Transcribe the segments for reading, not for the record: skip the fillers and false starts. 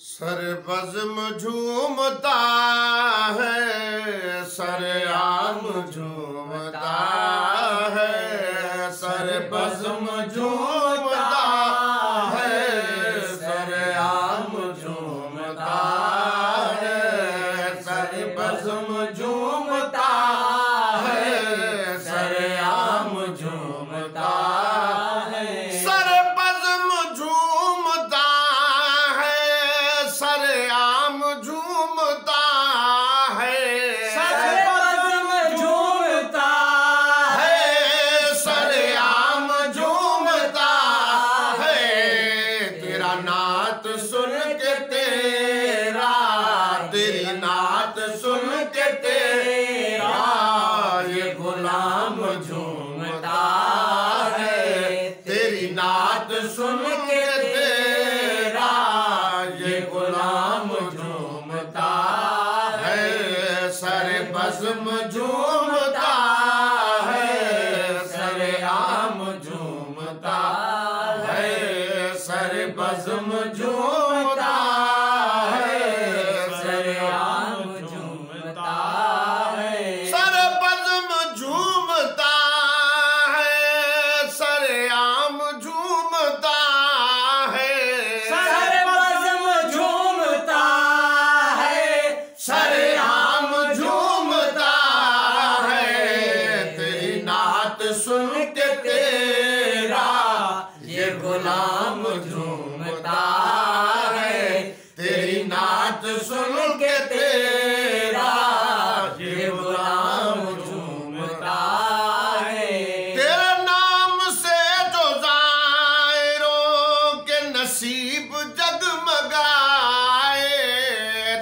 Sir बज़्म झूमता है, sir आम झूमता है, सर बज़्म झूमता है, सर आम झूमता है, सर बज़्म झूमता है, सर आम झूमता है, सर बज़्म झूमता है, सर आम झूमता है, सर बज़्म झूमता है, सर आम झूमता है। तेरा नात सुन के तेरी नात सुन के तेरा ये गुलाम झूमता है, तेरी नात सुन के तेरा ये गुलाम झूमता है, सर बज़्म झूमता है, सर आम झूमता है, सर बज़्म झूमता है, सर आम झूमता है, सर बज़्म झूमता है, सर आम झूमता है, सर बज़्म झूमता है, सर आम झूमता है। तेरी नात सुन के तेरा ये गुलाम झूमता है, तेरी नात सुन के तेरा ये गुलाम झूमता है। तेरे नाम से जो ज़ायरों के नसीब जगमगाए,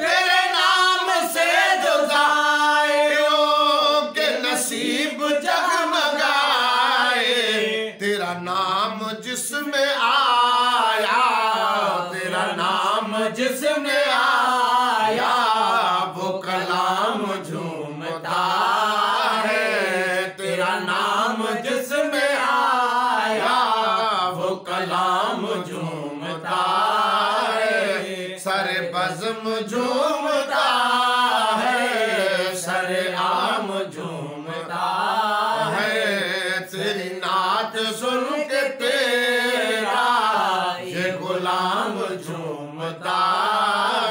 तेरे नाम से जो ज़ायरों के नसीब जगमगाए, तेरा नाम जिसमें आया, तेरा नाम जिसमें आया वो कलाम झूमता है, तेरा नाम जिसमें आया वो कलाम झूमता है, सर बज़्म झूमता है, सर आम झूमता है। तेरी नात सुन के तेरा ये गुलाम झूमता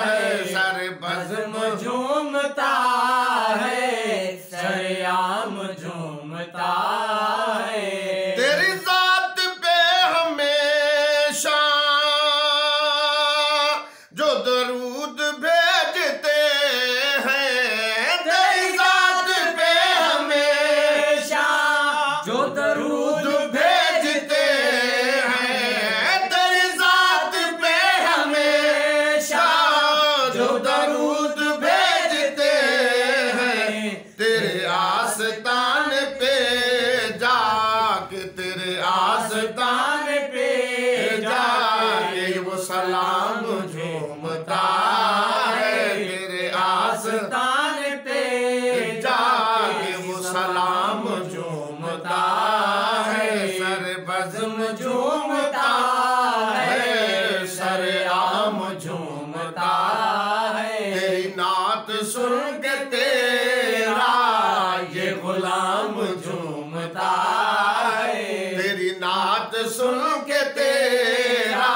है, सर बज़्म झूमता है, सर आम झूमता है। तेरी ज़ात पे हमेशा जो दरूद भेजते हैं, तेरी ज़ात पे हमेशा जो दरूद भेजते हैं, तेरी ज़ात पे हमेशा जो दरूद भेजते हैं। तेरे आस्तान पे जाके, तेरे आस्तान पे जाके वो सलाम झूमता है, तेरे आस्तान पे जाके वो सलाम झूमता है, सर बज़्म झूमता है, सर आम झूमता है। तेरी नात सुन के तेरा ये गुलाम झूमता है, तेरी नात सुन के तेरा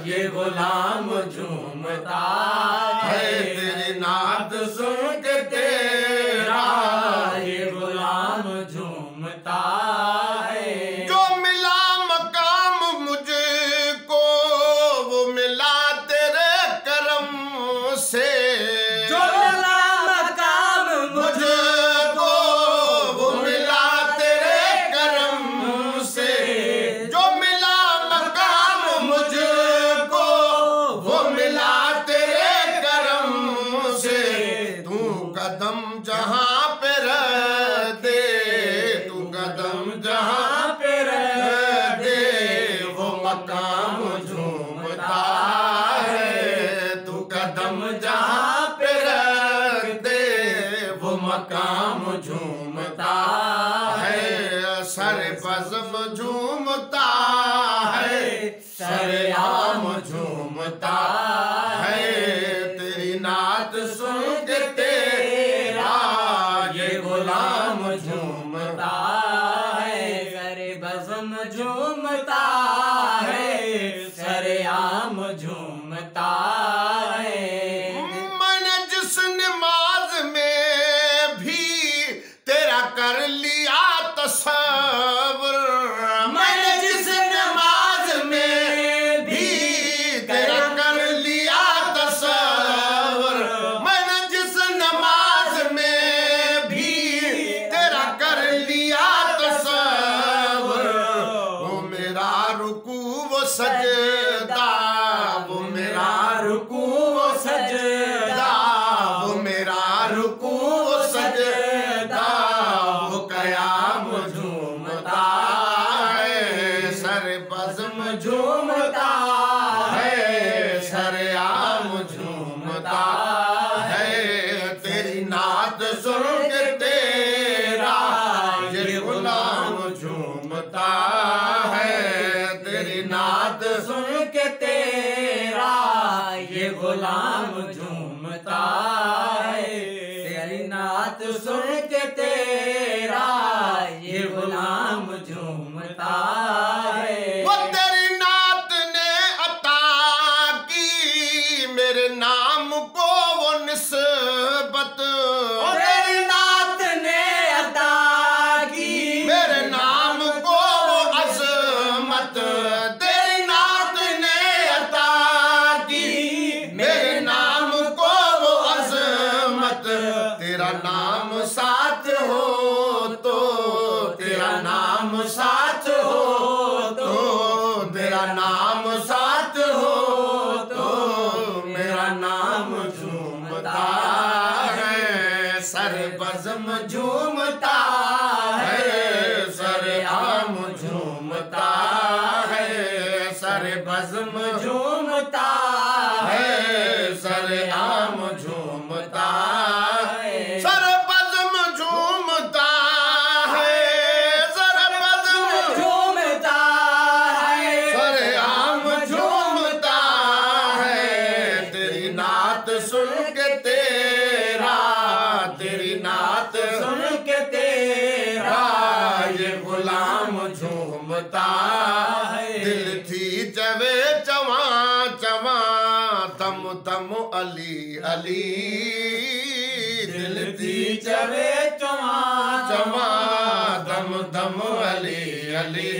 ये गुलाम झूमता है, तेरी नात सुन के तेरा ये गुलाम झूमता है। जो मिला मकाम मुझको वो मिला तेरे करम से, जो मिला मकाम मुझको वो मिला तेरे करम से, जो मिला मकाम मुझको वो मिला तेरे करम से। तू कदम जहाँ पे रख दे, तू कदम जहाँ पे रख दे वो मकाम झूमता है, तू कदम जहाँ पे रख दे वो मकाम झूमता है, सर बज़्म झूमता है, सर आम झूमता है। सुन के तेरा ये गुलाम झूमता है, सरे बज़्म झूमता है, सरेआम झूमता है। मैंने जिस नमाज में भी तेरा कर लिया तसव्वुर, मैंने जिस नमाज में भी तेरा कर लिया तसव्वुर, मैंने जिस नमाज में भी तेरा कर लिया तसव्वुर, वो मेरा रुकू वो सजदा, वो मेरा रुकू वो सजदा, वो मेरा रुकू वो सजदा, वो कयाम झूमता है, सर बज़्म झूमता है, सरेआम झूमता है। तेरी नात सुन के तेरा ये गुलाम झूमता है, तेरी नात सुन के तेरा ये गुलाम झूमता है, तेरी नात सुन के तेरा ये गुलाम झूमता है। वो तेरी नात ने अता की मेरे नाम को वो निस्बत, तेरी नात ने अता की मेरे नाम को वो अज़मत, तेरी नात ने अता की मेरे नाम को वो अज़मत। तेरा नाम साथ हो तो, तेरा नाम साथ हो तो, तेरा नाम साथ हो तो मेरा नाम झूमता है, सर बज़्म झूमता है, सरेआम झूमता है, सर बज़्म झूमता है, सरेआम झूमता है। सर बज़्म झूमता है, सर बज़्म झूमता है, सरेआम झूमता है। तेरी नात सुन के तेरा, तेरी नात सुन के तेरा ये गुलाम झूमता है। दिल थी जवे जवा जवा, दम दम अली अली, दिल थी चवे चवा जवा, दम दम अली अली,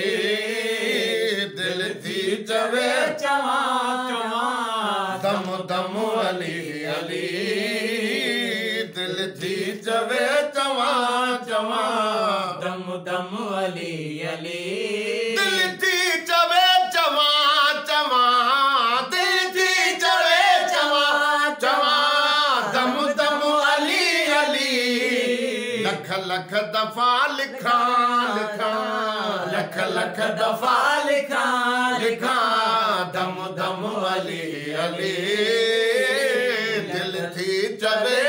दिल थी जवे चवा चवा दम दम अली अली, दिल थी जवे जवा जवा, दम दम अली अली, दिल थी जवे जवा जवा, दिल थी जवे जवा जवा, दम दम अली अली। लख लख दफा लिखा लिखा, लख लख दफा लिखा लिखा, दम दम अली अली, दिल थी जवे